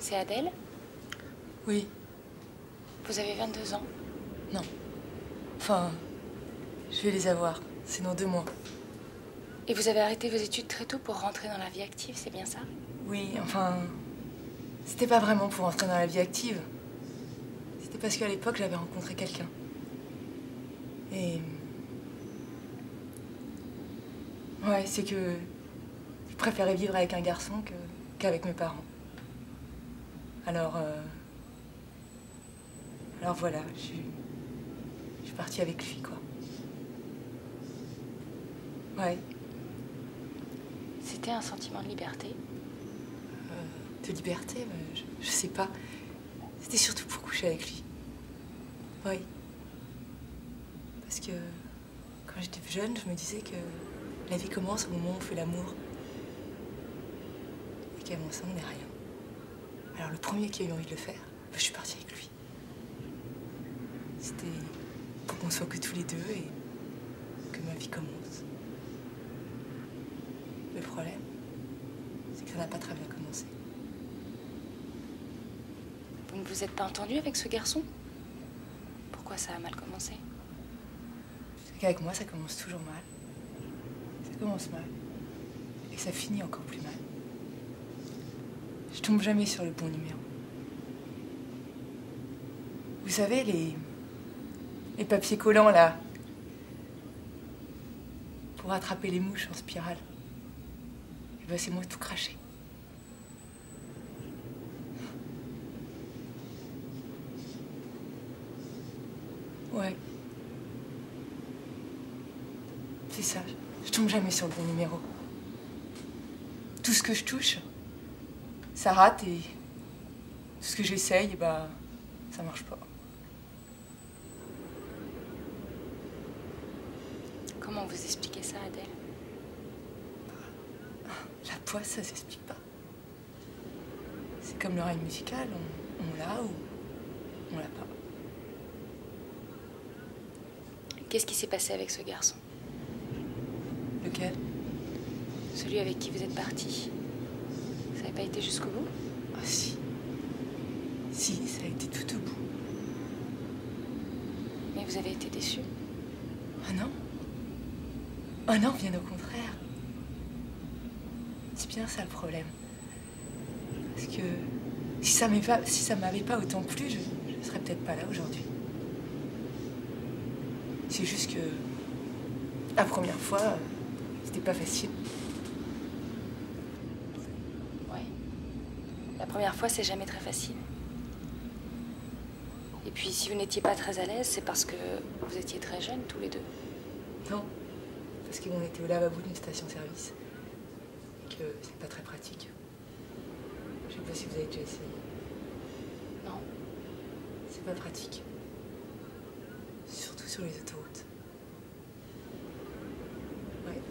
C'est Adèle? Oui. Vous avez 22 ans? Non. Enfin, je vais les avoir. C'est dans 2 mois. Et vous avez arrêté vos études très tôt pour rentrer dans la vie active, c'est bien ça? Oui, enfin... C'était pas vraiment pour entrer dans la vie active. C'était parce qu'à l'époque, j'avais rencontré quelqu'un. Et... Ouais, c'est que... Je préférais vivre avec un garçon qu'avec mes parents. Alors... Alors voilà, je suis partie avec lui, quoi. Ouais. C'était un sentiment de liberté? De liberté, je sais pas. C'était surtout pour coucher avec lui. Oui. Parce que quand j'étais plus jeune, je me disais que la vie commence au moment où on fait l'amour. Et qu'avant ça, on n'est rien. Alors le premier qui a eu envie de le faire, je suis partie avec lui. C'était pour qu'on soit que tous les deux et que ma vie commence. Le problème, c'est que ça n'a pas très bien commencé. Vous ne vous êtes pas entendu avec ce garçon? Pourquoi ça a mal commencé? C'est qu'avec moi, ça commence toujours mal. Ça commence mal. Et ça finit encore plus mal. Je tombe jamais sur le bon numéro. Vous savez, les papiers collants, là, pour attraper les mouches en spirale. Et ben, c'est moi tout craché. Ouais. C'est ça. Je tombe jamais sur le bon numéro. Tout ce que je touche, ça rate et tout ce que j'essaye, bah, ça marche pas. Comment vous expliquez ça, Adèle? La poisse, ça s'explique pas. C'est comme l'oreille musicale, on l'a ou on l'a pas. Qu'est-ce qui s'est passé avec ce garçon? Lequel? Celui avec qui vous êtes parti. Ça n'a pas été jusqu'au bout? Ah si. Si, ça a été tout au bout. Mais vous avez été déçue? Ah non? Oh non, bien au contraire. C'est bien ça le problème. Parce que si ça m'avait pas autant plu, je serais peut-être pas là aujourd'hui. C'est juste que la première fois, c'était pas facile. Ouais. La première fois, c'est jamais très facile. Et puis, si vous n'étiez pas très à l'aise, c'est parce que vous étiez très jeunes, tous les deux. Non, parce qu'on était au lavabo d'une station-service. Et que c'est pas très pratique. Je sais pas si vous avez déjà essayé. Non. C'est pas pratique. Surtout sur les autoroutes. Ouais.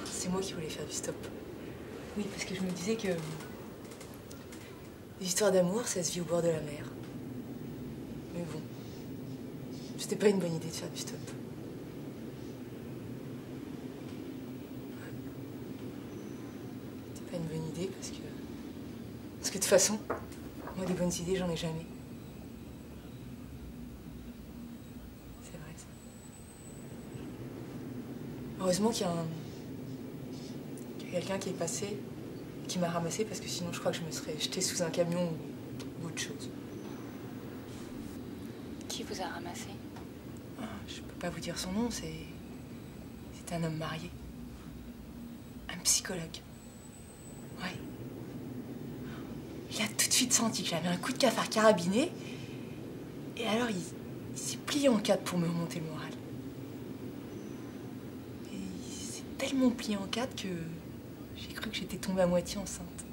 C'est moi qui voulais faire du stop. Oui, parce que je me disais que les histoires d'amour, ça se vit au bord de la mer. Mais bon, c'était pas une bonne idée de faire du stop. C'était pas une bonne idée parce que de toute façon, moi des bonnes idées, j'en ai jamais. C'est vrai ça. Heureusement qu'il y a quelqu'un qui est passé, qui m'a ramassé parce que sinon je crois que je me serais jetée sous un camion ou autre chose. Qui vous a ramassé? Ah, je peux pas vous dire son nom, c'est un homme marié. Un psychologue. Ouais. Il a tout de suite senti que j'avais un coup de cafard carabiné. Et alors il s'est plié en quatre pour me remonter le moral. Et il s'est tellement plié en quatre que j'ai cru que j'étais tombée à moitié enceinte.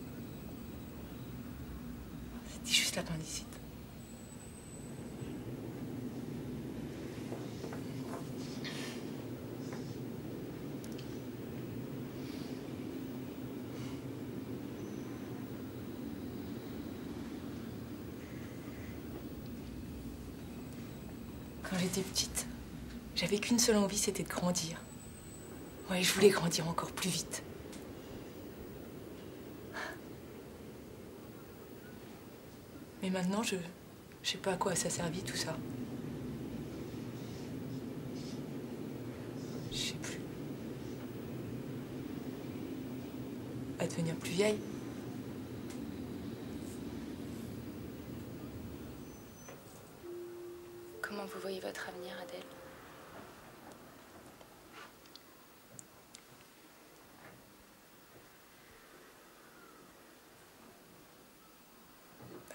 C'était juste l'appendicite. Quand j'étais petite, j'avais qu'une seule envie, c'était de grandir. Ouais, je voulais grandir encore plus vite. Mais maintenant, je sais pas à quoi ça servit tout ça. Je sais plus. À devenir plus vieille. Comment vous voyez votre avenir, Adèle?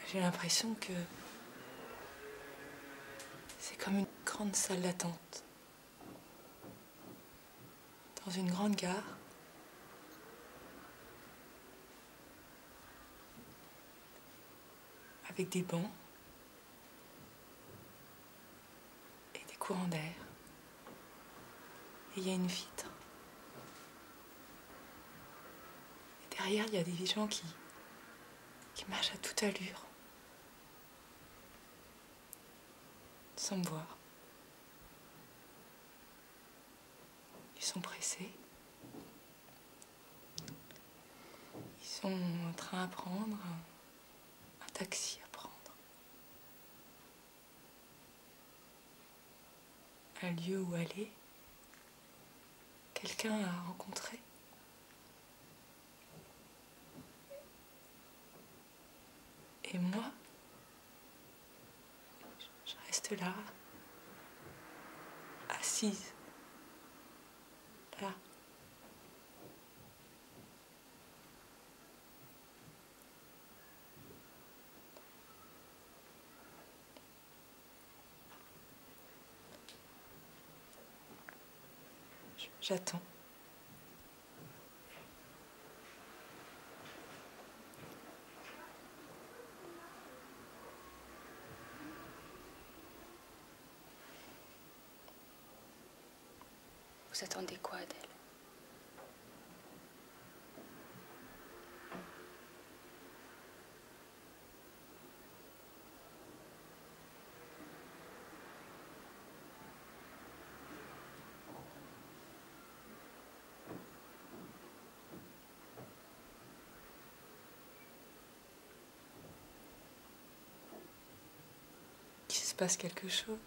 J'ai l'impression que c'est comme une grande salle d'attente. Dans une grande gare. Avec des bancs. Et des courants d'air. Et il y a une vitre. Et derrière, il y a des gens qui marchent à toute allure. Sans me voir. Ils sont pressés. Ils sont en train à prendre un taxi à prendre. Un lieu où aller. Quelqu'un à rencontrer. Et moi, je reste là, assise, là. J'attends. Vous attendez quoi, Adèle? Qu'il se passe quelque chose.